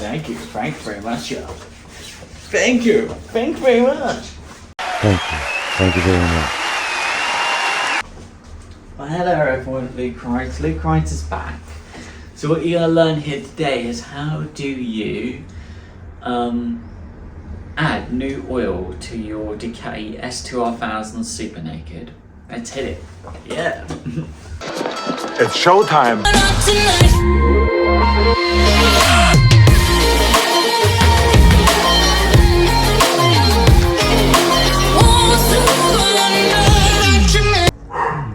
Thank you very much, y'all. Thank you very much. Thank you very much. Well, hello everyone, Luke Wright. Luke Wright is back. So what you're gonna learn here today is how do you add new oil to your Ducati S2R Super Naked. Let's hit it. Yeah. It's showtime.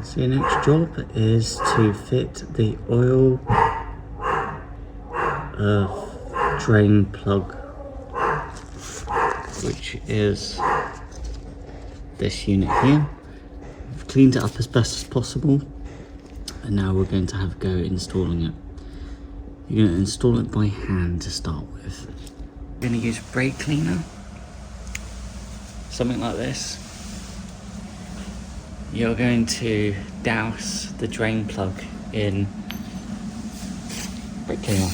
So your next job is to fit the oil drain plug, which is this unit here. We've cleaned it up as best as possible, and now we're going to have a go installing it. You're going to install it by hand to start with. We're going to use a brake cleaner, something like this. You're going to douse the drain plug in brake cleaner.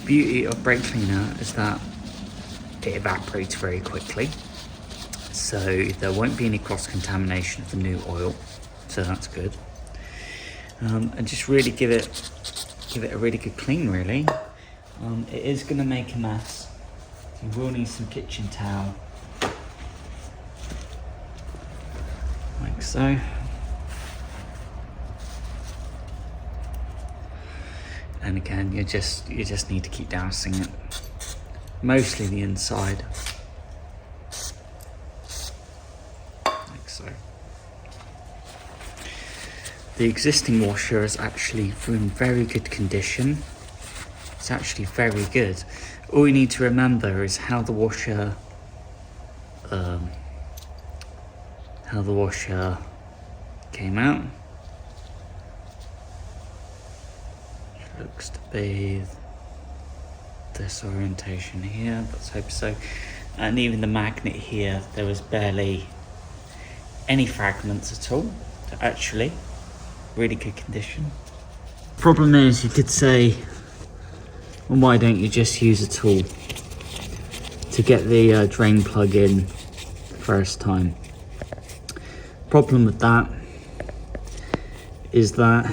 Beauty of brake cleaner is that it evaporates very quickly, so there won't be any cross-contamination of the new oil, so that's good. And just really give it a really good clean, really. It is going to make a mess, so you will need some kitchen towel, like so. And again, you just need to keep dousing it, mostly the inside, like so. The existing washer is actually in very good condition. It's actually very good. All you need to remember is how the washer came out. Looks to be this orientation here, let's hope so. And even the magnet here, there was barely any fragments at all. Actually, really good condition. Problem is, you could say, well, why don't you just use a tool to get the drain plug in the first time? Problem with that is that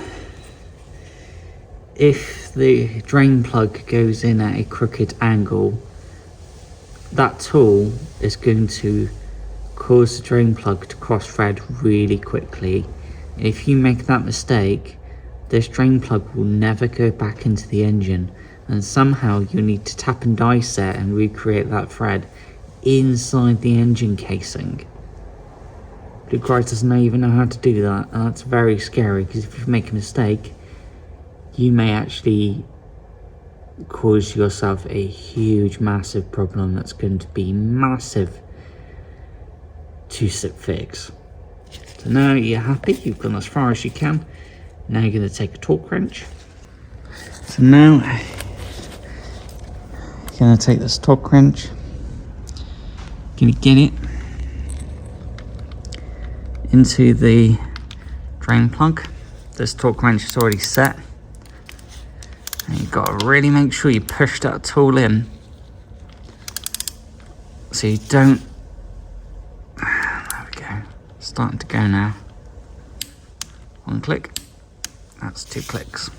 if the drain plug goes in at a crooked angle, that tool is going to cause the drain plug to cross-thread really quickly. If you make that mistake, this drain plug will never go back into the engine, and somehow you need to tap and dice it and recreate that thread inside the engine casing. Luke Wright doesn't even know how to do that, and that's very scary, because if you make a mistake, you may actually cause yourself a huge, massive problem that's going to be massive to fix. So now you're happy, you've gone as far as you can. Now you're going to take a torque wrench. So now you're going to take this torque wrench, going to get it into the drain plug. This torque wrench is already set. And you've got to really make sure you push that tool in so you don't. There we go. Starting to go now. One click. That's 2 clicks.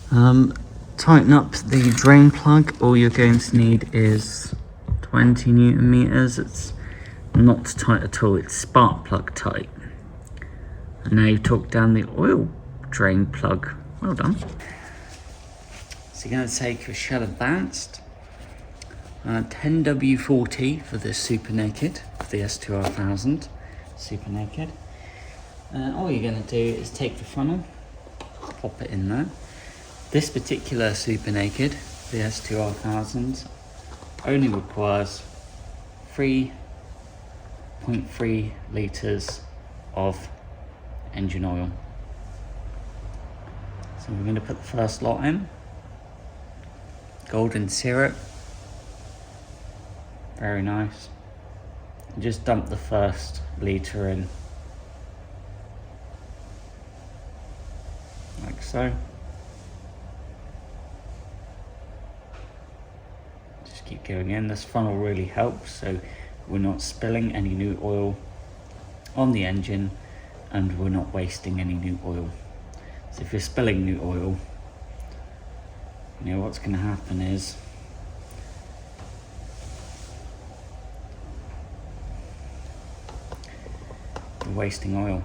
Tighten up the drain plug. All you're going to need is 20 Newton meters. It's not tight at all. It's spark plug tight. And now you've torqued down the oil drain plug. Well done. So you're going to take a Shell Advanced 10W40 for this Super Naked, for the S2R Super Naked. All you're going to do is take the funnel, pop it in there. This particular Super Naked, the S2R only requires 3.3 litres of engine oil. So we're going to put the first lot in. Golden syrup. Very nice. And just dump the first litre in like so. Just keep going in. This funnel really helps, so we're not spilling any new oil on the engine and we're not wasting any new oil. So if you're spilling new oil, you know what's going to happen is you're wasting oil.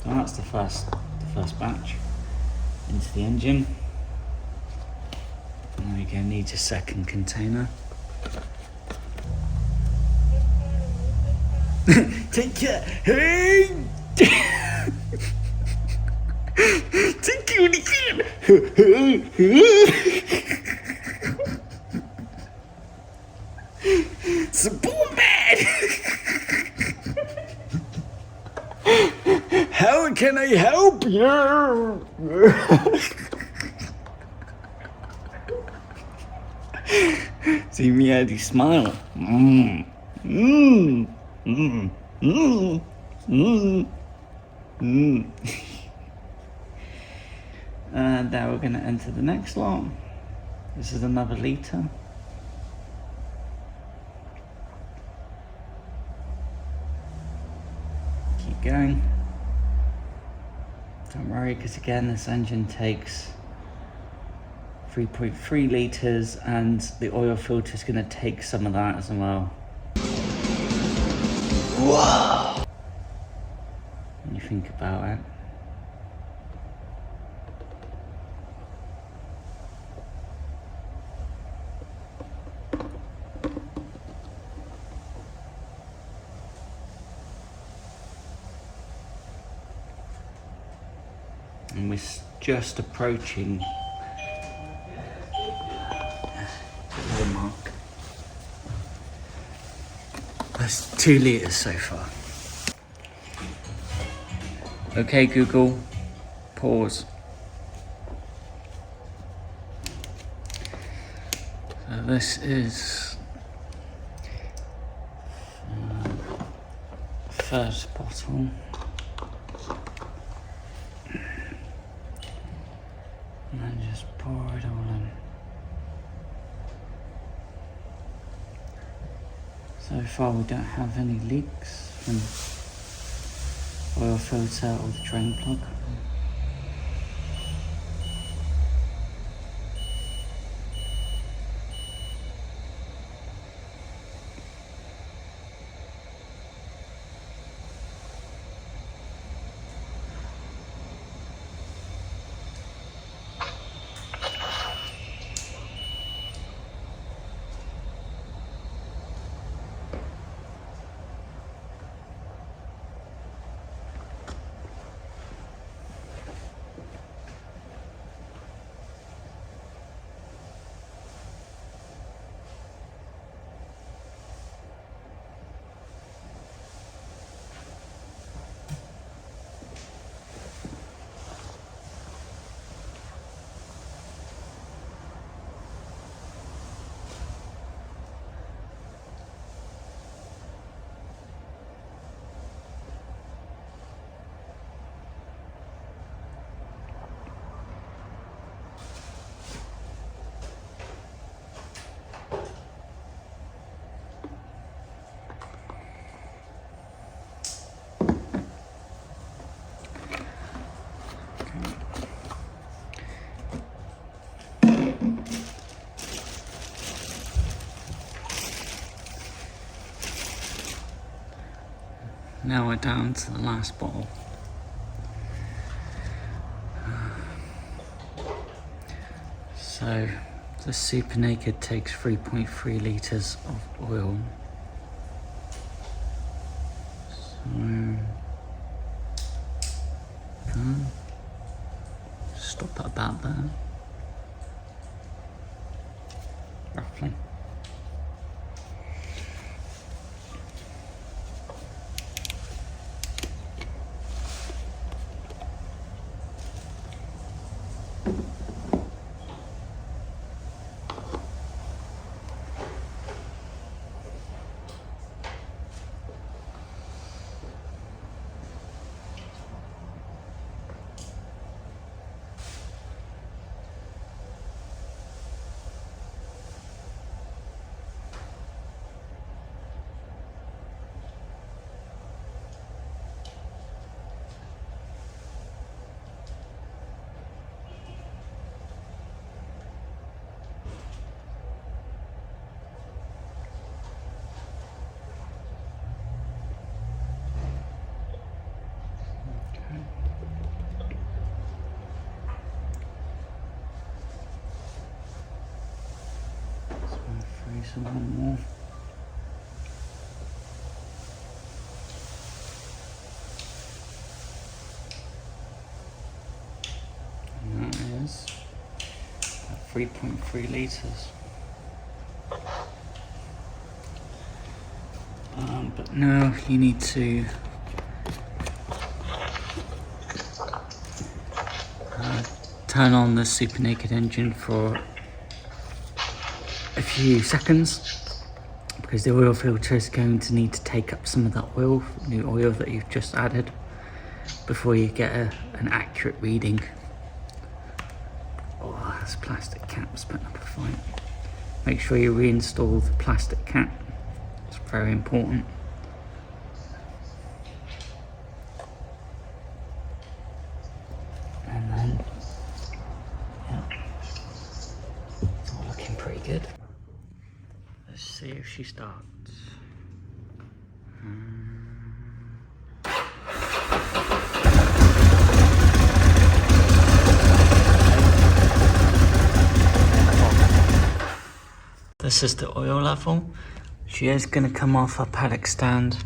So that's the first batch into the engine. And there you go, need your second container. Take care. Hey! Take care again. Superman! How can I help you? See Meeyaradee smile. And now we're going to enter the next lot. This is another litre. Keep going. Don't worry, because again this engine takes 3.3 litres and the oil filter is going to take some of that as well. Whoa! When you think about it. And we're just approaching the mark. That's 2 litres so far. Okay, Google, pause. So this is first bottle. And then just pour it all in. So far we don't have any leaks from oil filter or the drain plug. Now we're down to the last bottle. So the Super Naked takes 3.3 litres of oil. So stop at about there, roughly. some more. And that is 3.3 litres. But now you need to turn on the super naked engine for a few seconds, because the oil filter is going to need to take up some of that oil, new oil that you've just added, before you get an accurate reading. Oh, this plastic cap's putting up a fight. Make sure you reinstall the plastic cap. It's very important. And then, yeah, it's all looking pretty good. Let's see if she starts. This is the oil level. She is going to come off her paddock stand,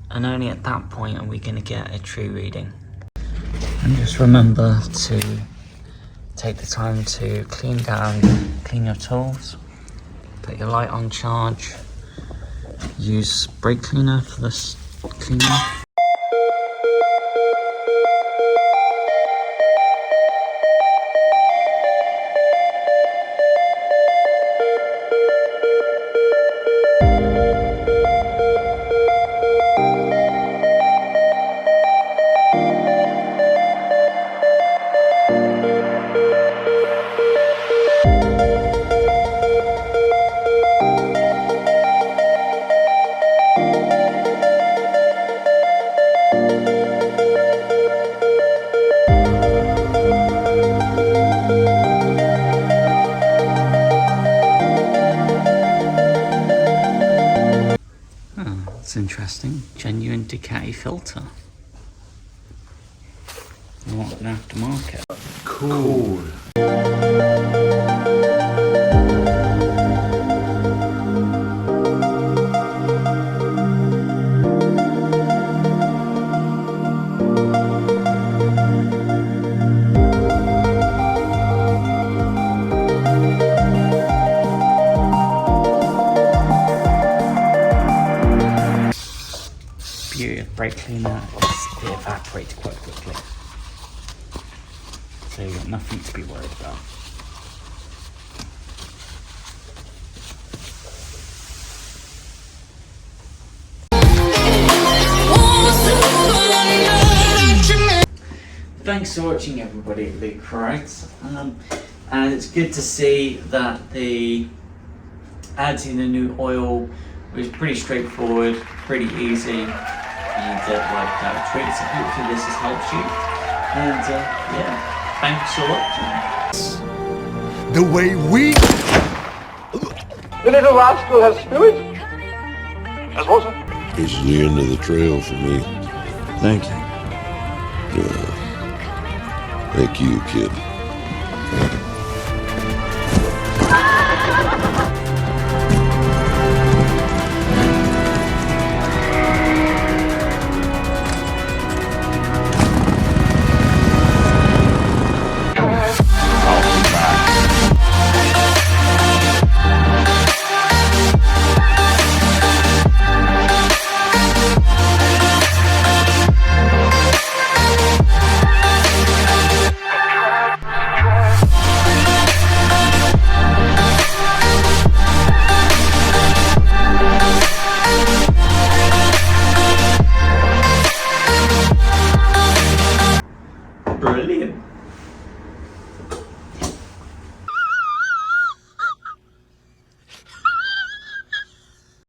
and only at that point are we going to get a true reading. And just remember to take the time to clean your tools, put your light on charge, use brake cleaner for this cleaning. That's interesting. Genuine Ducati filter. Not an aftermarket. Cool. Beauty of brake cleaner is it evaporates quite quickly, so you've got nothing to be worried about. Thanks for watching, everybody. Luke, right? And it's good to see that the adding the new oil was pretty straightforward, pretty easy, and like that treat. So hopefully this has helped you. And yeah, thanks for watching. The way we... The little rascal has spirit. As water. This is the end of the trail for me. Thank you. Thank you, kid.